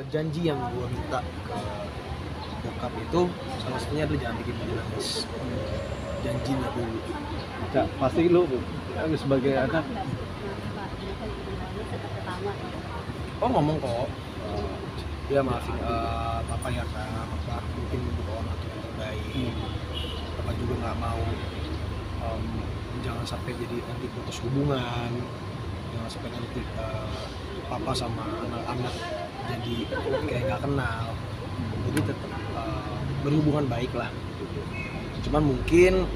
janji yang gue minta ke bokap itu salah satunya adalah jangan bikin dia nangis. Janjinya dulu. Cak, pasti lu sebagai anak Ngomong kok, ya maafin papa ya kak, papa mungkin bukan orang tua yang terbaik. Papa juga nggak mau jangan sampai jadi nanti putus hubungan, jangan sampai nanti papa sama anak-anak jadi kayak nggak kenal. Jadi tetap berhubungan baik lah. Cuman mungkin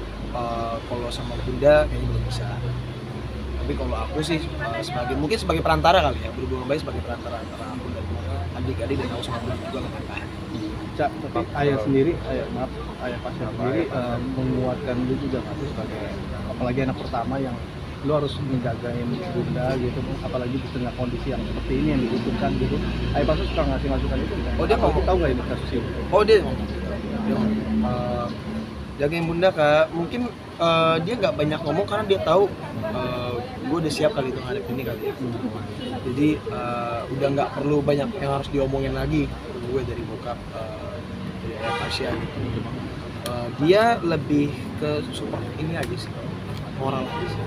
kalau sama bunda kayaknya belum bisa. Tapi kalau aku sih mungkin sebagai perantara kali ya, berhubungan baik sebagai perantara antara aku dan adik-adik dan aku sama bunda juga nggak apa-apa. Cak, tapi ayah Pasha sendiri menguatkan lu juga nggak sih sebagai apalagi anak pertama yang lu harus menjagain bunda gitu, apalagi di tengah kondisi yang seperti ini yang dibutuhkan gitu. Ayah Pasha suka ngasih masukan itu nggak? Oh dia ngomong, tahu nggak ini kasus ini? oh dia ngomong, jagain bunda kak. Mungkin dia nggak banyak ngomong karena dia tahu gue udah siap kali itu ngadep ini kali ya. Jadi udah nggak perlu banyak yang harus diomongin lagi gue dari bokap dari ayah Pasha gitu. Dia lebih ke support ini aja sih, moral aja sih.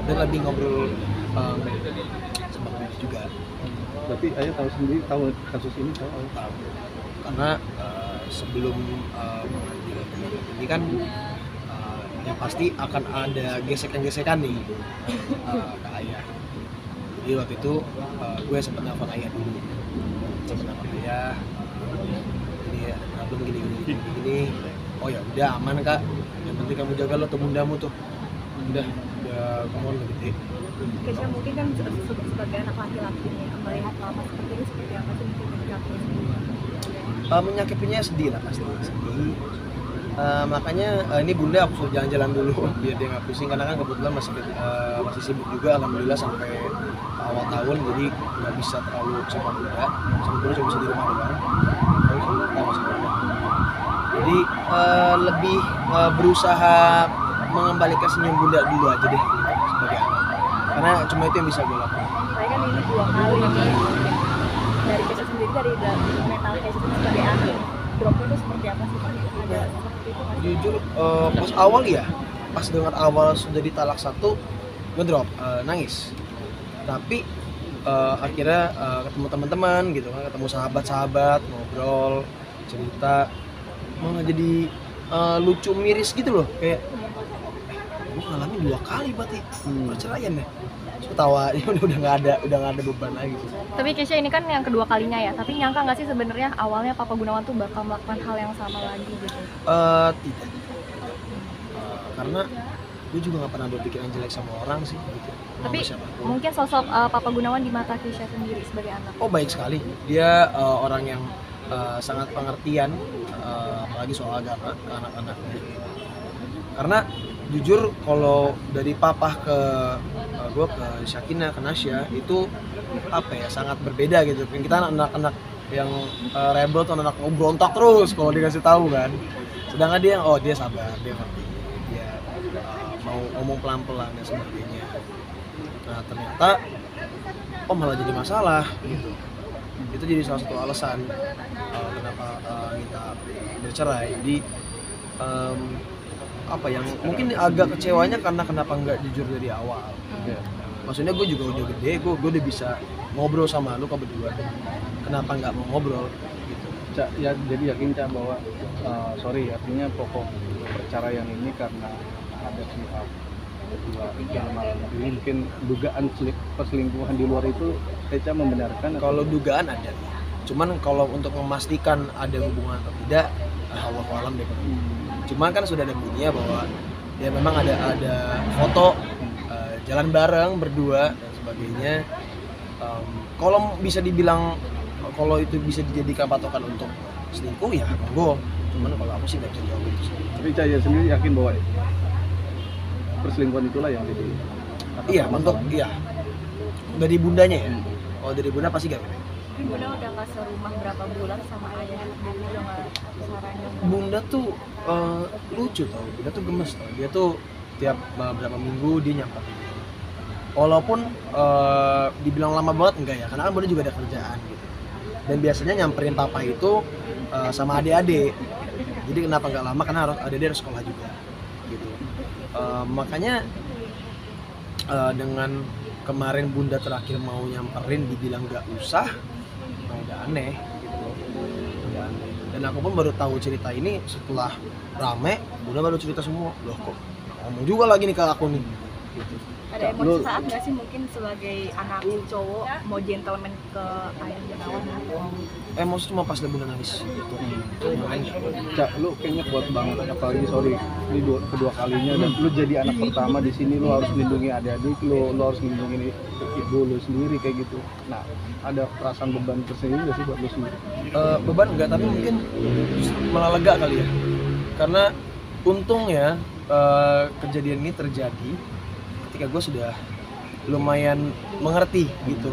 Dan lebih ngobrol sama gue juga. Berarti ayah tahu kasus ini tahu? Karena sebelum mengambil ini kan yang pasti akan ada gesekan-gesekan nih ke ayah. Jadi waktu itu gue sempat nelfon ayah dulu, ayah ini ada problem gini. Oh ya udah aman kak, yang penting kamu jaga lo tuh bundamu tuh, udah kamu udah gede. Kesha mungkin kan sebagai anak laki-laki melihat mama seperti ini seperti apa sih mungkin menyikapinya? Menyakapinya sedih lah pasti, sedih. Makanya ini bunda aku suruh jalan-jalan dulu biar dia nggak pusing, karena kan kebetulan masih sibuk juga alhamdulillah sampai awal tahun, jadi nggak bisa terlalu sama bunda cuma bisa di rumah doang. Jadi lebih berusaha mengembalikan senyum bunda dulu aja deh sebagai anak, karena cuma itu yang bisa gue lakukan. Saya kan ini 2 kali dari Kesha sendiri, dari mental Kesha sebagai anak dropnya itu seperti apa sih Pak? Ada seperti itu nggak? Jujur pas awal ya, pas dengar awal sudah ditalak 1 gue drop, nangis. Tapi akhirnya ketemu teman-teman gitu kan, ketemu sahabat-sahabat, ngobrol, cerita, malah jadi lucu miris gitu loh, kayak gue ngalamin 2 kali berarti perceraian deh. Ketawa ya udah nggak ada beban lagi. Tapi Kesha ini kan yang kedua kalinya ya, tapi nyangka nggak sih sebenarnya awalnya Papa Gunawan tuh bakal melakukan hal yang sama lagi gitu? Tidak, karena gue juga nggak pernah berpikir yang jelek sama orang sih gitu. Tapi mungkin sosok Papa Gunawan di mata Kesha sendiri sebagai anak. Oh baik sekali, dia orang yang sangat pengertian, apalagi soal agama ke anak-anaknya. Karena jujur kalau dari papa ke gue ke Syakina, ke Nasya itu apa ya, sangat berbeda gitu. Kita anak-anak yang rebel tuh, anak berontak terus kalau dikasih tahu kan. Sedangkan dia dia sabar, dia ngerti, dia mau ngomong pelan-pelan dan sebagainya. Nah ternyata malah jadi masalah gitu. Itu jadi salah satu alasan kenapa minta bercerai. Jadi apa yang mungkin agak kecewanya karena kenapa nggak jujur dari awal. Maksudnya gue juga udah gede, gue udah bisa ngobrol sama lu kok berdua, kenapa nggak mau ngobrol gitu. Cak, ya jadi yakin Cak bahwa artinya pokok perceraian ini karena ada pihak kedua dalam hal ini mungkin dugaan perselingkuhan di luar itu Cak membenarkan? Kalau dugaan ada, cuman kalau untuk memastikan ada hubungan atau tidak, Allahu a'lam deh. Cuman kan sudah ada buktinya bahwa ya memang ada foto jalan bareng berdua dan sebagainya. Kalau bisa dibilang, kalau itu bisa dijadikan patokan untuk selingkuh ya monggo. Cuman kalau aku sih nggak bisa jawab itu. Tapi Caya sendiri yakin bahwa perselingkuhan itulah yang jadi? Iya, untuk iya dari bundanya ya. Oh dari bunda pasti gak. Bunda udah nggak serumah berapa bulan sama ayahnya, jadi udah nggak sarannya. Bunda tuh lucu tau, Bunda tuh gemes tau. Dia tuh tiap berapa minggu dia nyamperin. Walaupun dibilang lama banget enggak ya, karena kan Bunda juga ada kerjaan gitu. dan biasanya nyamperin papa itu sama adik-adik. Jadi kenapa nggak lama, karena adik-adik harus sekolah juga gitu. Makanya dengan kemarin bunda terakhir mau nyamperin dibilang nggak usah, udah aneh gitu. Udah aneh. Dan aku pun baru tahu cerita ini setelah rame, bunda baru cerita semua. Loh kok ngomong juga lagi nih ke aku nih gitu. Ada emosi saat nggak sih mungkin sebagai anak cowok mau gentleman ke ayah Gunawan? Emosi cuma pas bunda nangis gitu. Makanya Cak, lu kayaknya kuat banget, apalagi sorry ini kedua kalinya, dan lu jadi anak pertama di sini, lu harus lindungi adik-adik lu harus lindungi ibu lu sendiri kayak gitu. Nah, ada perasaan beban tersendiri nggak sih buat lu sendiri? beban enggak, tapi mungkin malah lega kali ya, karena untungnya kejadian ini terjadi ketika gue sudah lumayan mengerti gitu.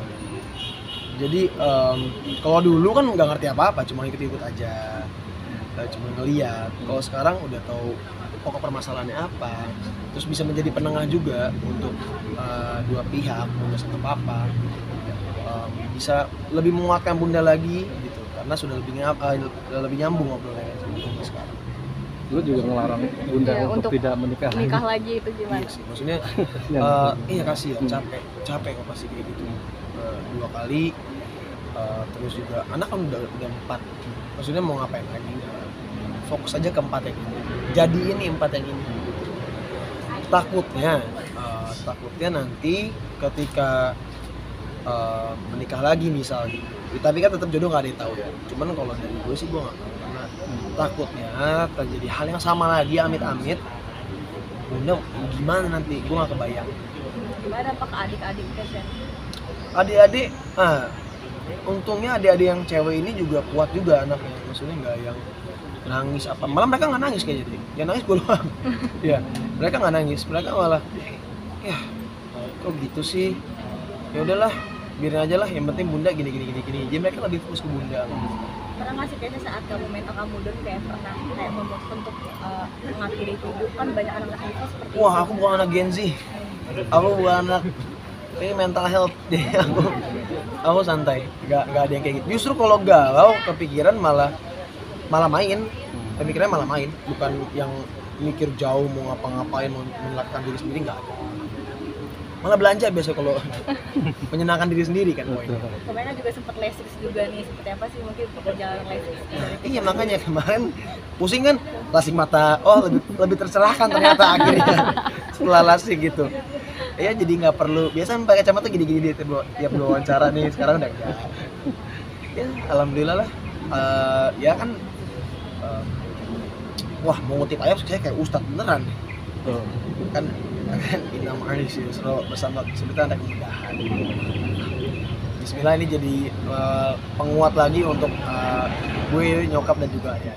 Jadi kalau dulu kan nggak ngerti apa-apa, cuma ikut-ikut aja, cuma ngeliat. Kalau sekarang udah tahu pokok permasalahannya apa, terus bisa menjadi penengah juga untuk dua pihak, bunda sama papa. Bisa lebih menguatkan bunda lagi gitu, karena sudah lebih nyambung ngobrolnya sama bunda sekarang. Lu juga ngelarang bunda Iya, untuk tidak menikah lagi itu gimana? Iya sih, maksudnya iya kasih ya, capek kok pasti kayak gitu. 2 kali, terus juga anak kan udah 4, maksudnya mau ngapain lagi, fokus aja ke 4 yang ini, jadi ini 4 yang ini. Takutnya nanti ketika menikah lagi misalnya, tapi kan tetap jodoh nggak ada yang tahu ya, cuman kalau dari gue sih gue nggak tahu, karena takutnya terjadi hal yang sama lagi, amit-amit bunda gimana nanti, gue nggak kebayang. Gimana apa ke adik-adik Ken? Adik-adik, untungnya adik-adik yang cewek ini juga kuat juga anaknya, maksudnya nggak yang nangis apa, malah mereka nggak nangis kayaknya deh, yang nangis gue doang. Ya mereka nggak nangis, mereka malah ya kok gitu sih, ya udahlah biarin aja lah, yang penting bunda gini. Jadi mereka lebih fokus ke bunda. Pernah nggak sih kayaknya saat kamu mental kamu down kayak pernah kayak memutuskan untuk mengakhiri hidup, kan banyak anak-anak itu seperti Wah, itu. aku bukan anak Gen Z, aku bukan anak ini mental health, jadi aku santai, nggak ada yang kayak gitu. Justru kalau galau kepikiran malah main, pemikirannya malah main, bukan yang mikir jauh mau ngapa-ngapain, mau menyelamatkan diri sendiri, nggak ada. Malah belanja biasa kalau menyenangkan diri sendiri kan poinnya. Kemarin juga sempat lesix juga nih, seperti apa sih mungkin perjalanan lesix? Iya, makanya kemarin pusing kan, lasik mata, lebih tercerahkan ternyata akhirnya setelah lasik gitu. Ya jadi nggak perlu, biasa pakai kacamata gini-gini tiap wawancara nih, sekarang udah enggak. Ya alhamdulillah lah. Ya kan, wah mau ngutip ayat saya kayak ustadz beneran nih. Kan Inam Aris bersama sebentar ada kemudahan. Bismillah, ini jadi penguat lagi untuk gue, nyokap dan juga ya.